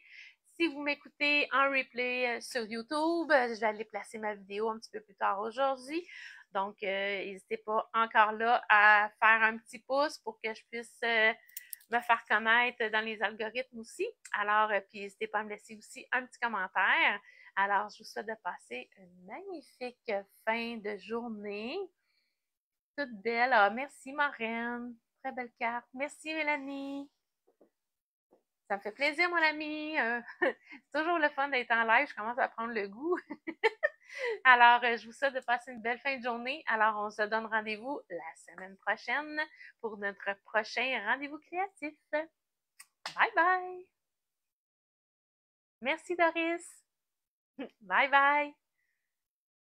Si vous m'écoutez en replay sur YouTube, je vais aller placer ma vidéo un petit peu plus tard aujourd'hui. Donc, n'hésitez pas encore là à faire un petit pouce pour que je puisse me faire connaître dans les algorithmes aussi. Alors, puis n'hésitez pas à me laisser aussi un petit commentaire. Alors, je vous souhaite de passer une magnifique fin de journée. Toute belle. Ah, merci, Marraine. Très belle carte. Merci, Mélanie. Ça me fait plaisir, mon ami. C'est toujours le fun d'être en live. Je commence à prendre le goût. Alors, je vous souhaite de passer une belle fin de journée. Alors, on se donne rendez-vous la semaine prochaine pour notre prochain rendez-vous créatif. Bye bye! Merci, Doris! Bye bye!